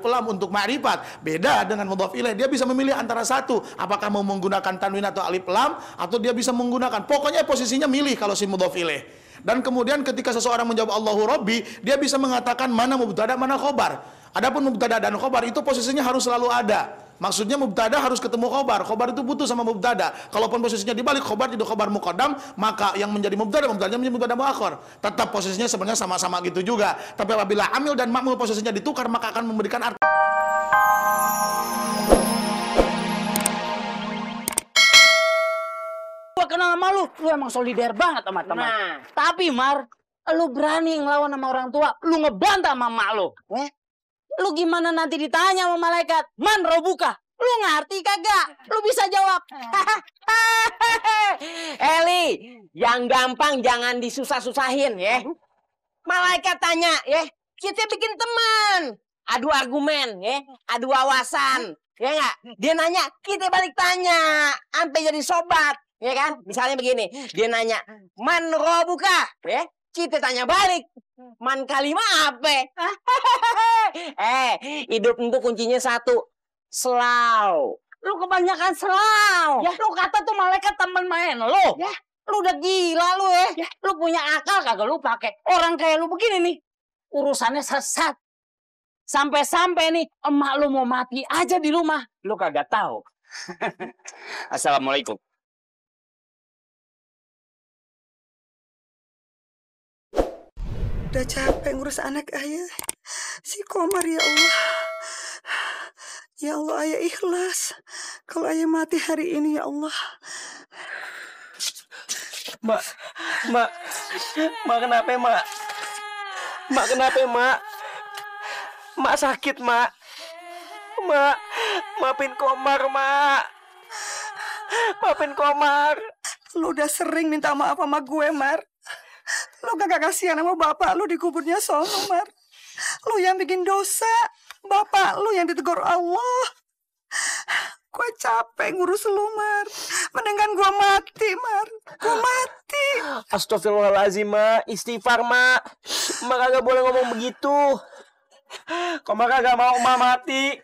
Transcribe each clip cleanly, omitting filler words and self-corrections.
alif lam untuk ma'rifat. Beda dengan mudhaf ilaih. Dia bisa memilih antara satu. Apakah mau menggunakan tanwin atau alif lam, atau dia bisa menggunakan. Pokoknya posisinya milih kalau si mudhaf ilaih. Dan kemudian ketika seseorang menjawab Allahu Rabbi, dia bisa mengatakan mana mubtada, mana khobar. Adapun mubtada dan khobar itu posisinya harus selalu ada. Maksudnya mubtada harus ketemu khobar. Khobar itu butuh sama mubtada. Kalaupun posisinya dibalik, khobar jadi khobar muqaddam, maka yang menjadi mubtada, mubtadanya menjadi mubtada muakhar. Tetap posisinya sebenarnya sama-sama gitu juga. Tapi apabila amil dan ma'mul posisinya ditukar, maka akan memberikan arti. Gua kenal sama lu emang solider banget sama teman. Nah. Tapi Mar, lu berani ngelawan sama orang tua, lu ngebantah sama mak lu. Lu gimana nanti ditanya sama malaikat, man robuka? Lu ngerti kagak? Lu bisa jawab. Eli, yang gampang jangan disusah-susahin ya. Malaikat tanya ya, kita bikin teman. Adu argumen ya, adu wawasan. Ya enggak? Dia nanya, kita balik tanya. Sampai jadi sobat. Ya kan? Misalnya begini, dia nanya, man robuka? Ya, kita tanya balik. Man kalimah apa? Hidup itu kuncinya satu. Selau. Lu kebanyakan selau. Ya. Lu kata tuh malaikat temen main lu. Ya. Lu udah gila lu ya. Ya. Lu punya akal kagak lu pakai. Orang kayak lu begini nih, urusannya sesat. Sampai-sampai nih emak lu mau mati aja di rumah, lu kagak tahu. Assalamualaikum. Udah capek ngurus anak ayah. Si Komar ya Allah. Ya Allah ayah ikhlas. Kalau ayah mati hari ini ya Allah. Mak kenapa mak? Mak kenapa mak? Mak sakit mak. Mak, maafin Komar mak. Maafin Komar. Lu udah sering minta maaf sama gue Mar. Lu kagak kasihan sama bapak lu di kuburnya sono, Mar. Lu yang bikin dosa, bapak lu yang ditegur Allah. Gue capek ngurus lu, Mar. Mendingan gue mati, Mar. Gue mati. Astagfirullahaladzim, Mak. Istighfar, Mak. Mak kagak boleh ngomong begitu. Komar kagak mau Mak mati.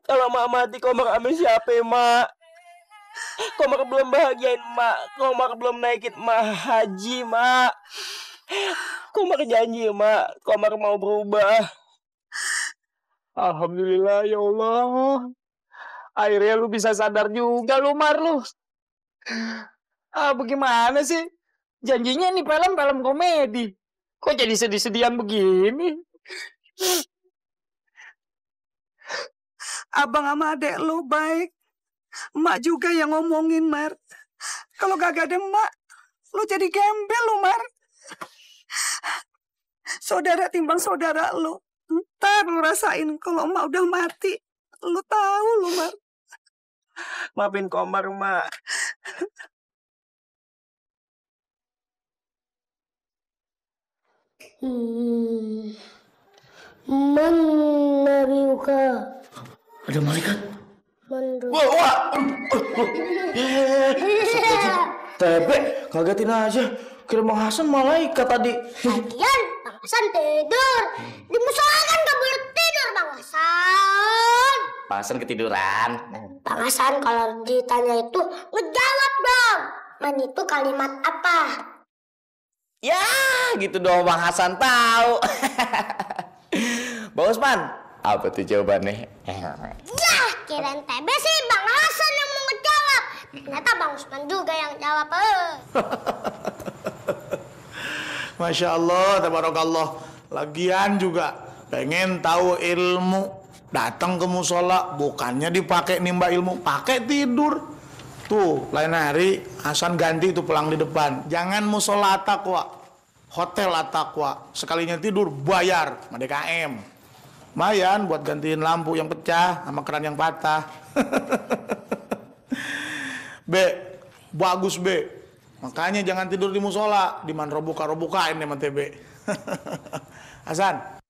Kalau Mak mati, Komar sama siapa, Mak? Komar belum bahagiain Mak. Komar belum naikin Mak haji, Mak. Komar janji, Mak. Komar mau berubah. Alhamdulillah, ya Allah. Akhirnya lu bisa sadar juga lu, Mar, lu. Bagaimana sih? Janjinya nih film komedi. Kok jadi sedih-sedihan begini? Abang sama adek lu baik. Emak juga yang ngomongin, Mar. Kalau kagak ada emak, lu jadi gembel lu, Mar. Saudara timbang saudara lu. Ntar lu rasain kalau emak udah mati. Lu tahu lu, Mar. Maafin Komar, Mak. Man nabiyuka. Ada malaikat. Wah. Tebe, kagetin aja. Kira Bang Hasan malaikat tadi. Lagian Bang Hasan tidur. Di musola kan gak boleh tidur, Bang Hasan. Bang Hasan ketiduran. Bang Hasan kalau ditanya itu ngejawab dong. Man itu kalimat apa? Ya, gitu dong Bang Hasan tahu. Bang Usman, apa tuh jawabannya? Ya, kirain TB sih Bang Hasan yang mau ngejawab. Ternyata Bang Usman juga yang jawab. Masya Allah, tabarakallah. Lagian juga pengen tahu ilmu, datang ke musola bukannya dipakai nimba ilmu, pakai tidur. Tuh, lain hari Hasan ganti itu pulang di depan. Jangan musola At-Taqwa, hotel At-Taqwa. Sekalinya tidur bayar sama DKM. Lumayan buat gantiin lampu yang pecah sama keran yang patah. Bagus Makanya jangan tidur di musola. Di man robukain sama TB. Hasan,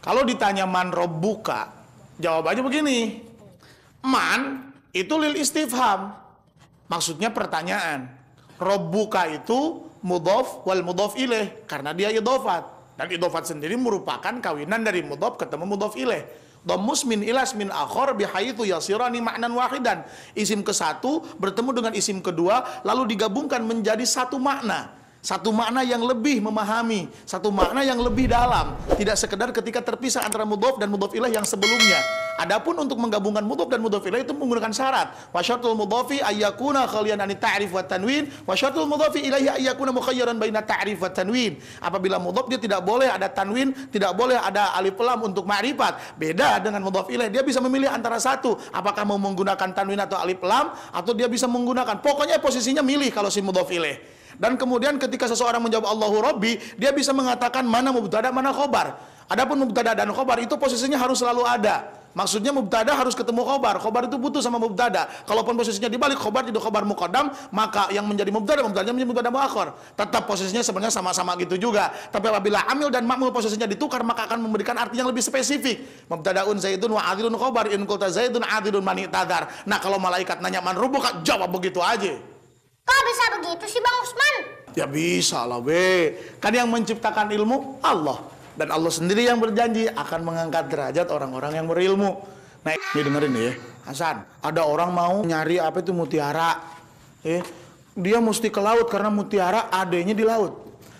kalau ditanya man robuka, jawab aja begini. Man itu lil istifham. Maksudnya pertanyaan. Robuka itu mudhof wal mudhof ilaih karena dia idhofat. Dan idhofat sendiri merupakan kawinan dari mudhof ketemu mudhof ilaih. Dhammus min ilas min akhor bihaitsu yasirani ma'nan wahidan. Isim ke-1 bertemu dengan isim kedua lalu digabungkan menjadi satu makna. Satu makna yang lebih memahami, satu makna yang lebih dalam, tidak sekedar ketika terpisah antara mudhof dan mudhof ilaih yang sebelumnya. Adapun untuk menggabungkan mudhof dan mudhof ilaih itu menggunakan syarat. Wa syartul mudhofi ayyakuna khaliyan anit ta'rif wa tanwin, wa syartul mudhofi ilaihi ayyakuna mukhayyaran baina ta'rif wa tanwin. Apabila mudhof dia tidak boleh ada tanwin, tidak boleh ada alif lam untuk ma'rifat. Beda dengan mudhof ilaih, dia bisa memilih antara satu, apakah mau menggunakan tanwin atau alif lam, atau dia bisa menggunakan, pokoknya posisinya milih kalau si mudhof ilaih. Dan kemudian ketika seseorang menjawab Allahu Rabbi, dia bisa mengatakan mana mubtada, mana khobar. Adapun mubtada dan khobar itu posisinya harus selalu ada. Maksudnya mubtada harus ketemu khobar. Khobar itu butuh sama mubtada. Kalaupun posisinya dibalik, khobar jadi khobar muqaddam, maka yang menjadi mubtada, mubtadanya menjadi mubtada muakhar. Tetap posisinya sebenarnya sama-sama gitu juga. Tapi apabila amil dan ma'mul posisinya ditukar, maka akan memberikan arti yang lebih spesifik. Mubtadaun zaidun wa adilun khobar, in qulta zaidun adilun mani tadar. Nah, kalau malaikat nanya man rubuka, jawab begitu aja. Kok bisa begitu sih Bang Usman? Ya bisa lah be. Kan yang menciptakan ilmu Allah. Dan Allah sendiri yang berjanji akan mengangkat derajat orang-orang yang berilmu. Nah ini dengerin nih ya Hasan. Ada orang mau nyari apa itu mutiara. Dia mesti ke laut karena mutiara adanya di laut.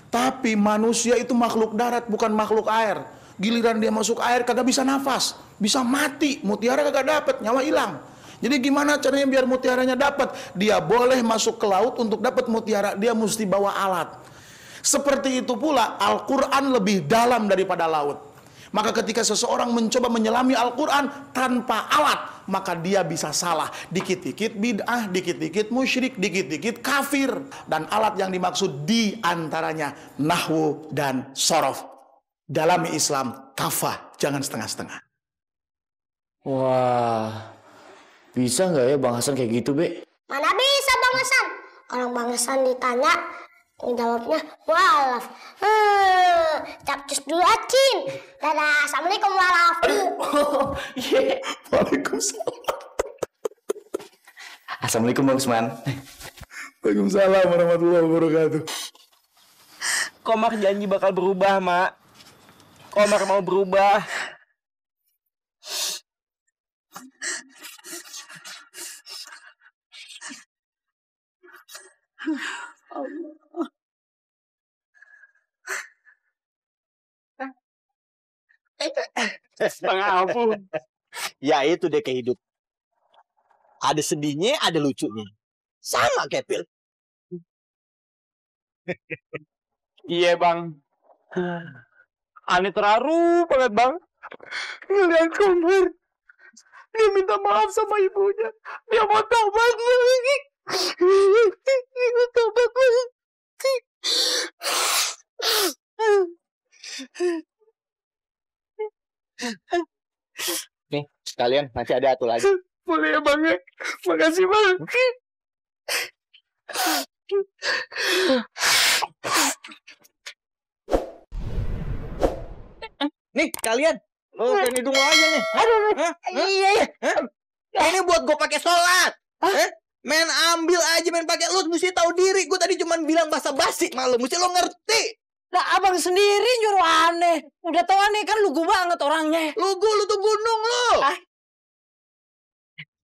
Tapi manusia itu makhluk darat bukan makhluk air. Giliran dia masuk air kagak bisa nafas. Bisa mati. Mutiara kagak dapet, nyawa hilang. Jadi gimana caranya biar mutiaranya dapat? Dia boleh masuk ke laut untuk dapat mutiara, dia mesti bawa alat. Seperti itu pula Al-Quran lebih dalam daripada laut. Maka ketika seseorang mencoba menyelami Al-Quran tanpa alat, maka dia bisa salah. Dikit-dikit bid'ah, dikit-dikit musyrik, dikit-dikit kafir. Dan alat yang dimaksud di antaranya nahwu dan sorof. Dalami Islam kafah, jangan setengah-setengah. Wah, bisa nggak ya Bang Hasan kayak gitu, Be? Mana bisa Bang Hasan? Orang Bang Hasan ditanya, jawabnya walaf. Capcus dulu acin. Dadah, assalamualaikum walaf. Oh, iya. Waalaikumsalam. Assalamualaikum Bang Usman. Waalaikumsalam warahmatullahi wabarakatuh. Komar janji bakal berubah, Mak. Komar mau berubah. Pengampun. Ya itu deh kehidupan. Ada sedihnya, ada lucunya. Sama kayak Pil. Iya, Bang. Aneh terharu banget, Bang. Ngeliat Komar. Dia minta maaf sama ibunya. Dia mau tobat lagi. Tobat lagi. Nih, sekalian masih ada satu lagi. Boleh ya, Bang? Makasih, Bang. Nih, kalian. Oh, kan hidung lo aja nih. Iya. Ini buat gue pakai sholat. Main ambil aja, main pakai lu mesti tahu diri. Gue tadi cuma bilang basa-basi malu, mesti lo ngerti. Lah abang sendiri nyuruh aneh. Udah tau aneh kan lugu banget orangnya. Lu tuh gunung lo.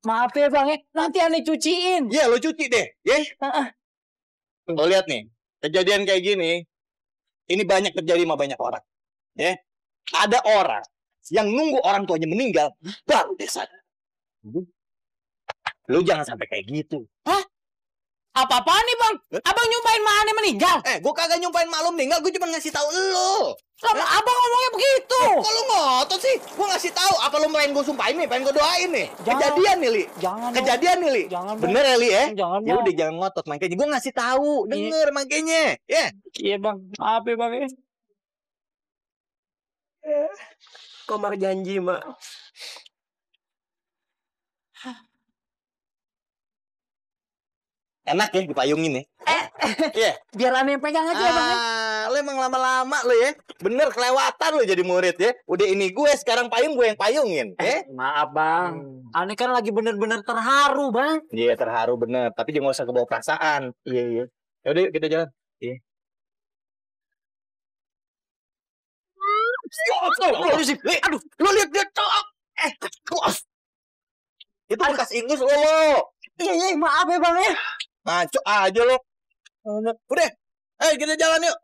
Maaf ya bang ya, nanti aneh cuciin. Ya, lo cuci deh, ya. Lo lihat nih, kejadian kayak gini, ini banyak terjadi sama banyak orang. Ya, ada orang yang nunggu orang tuanya meninggal, baru dia sadar. Lu jangan sampai kayak gitu. Hah? Apa-apaan nih bang? Abang nyumpain mak aneh meninggal? Gue kagak nyumpain maklum meninggal, gue cuma ngasih tahu lo. Lama abang ngomongnya begitu. Kok lu ngotot sih? Gue ngasih tahu. Apa lu pengen gue sumpahin nih? Pengen gue doain nih? Jangan. Kejadian nih, Li. Jangan. Kejadian nih, Li. Jangan. Bener ya, Li, ya? Jangan. Ya udah jangan ngotot. Makanya gue ngasih tahu. Denger makanya. Ya. Iya, Bang. Maaf ya, Bang. Komar janji, Mak. Enak ya dipayungin ya? Iya. Biar aneh pegang aja ya bang. Lu emang lama-lama lu ya. Bener kelewatan lu jadi murid ya. Udah ini gue sekarang payung, gue yang payungin. Ya? Maaf bang. Aneh kan lagi bener-bener terharu bang. Iya terharu bener. Tapi jangan usah kebawa perasaan. Iya. Yaudah yuk kita jalan. Iya. Aduh, lu lihat dia cowok. Itu bekas ingus lo. Iya, maaf ya bang ya. Ngaco aja lo. Udah, ayo kita jalan yuk.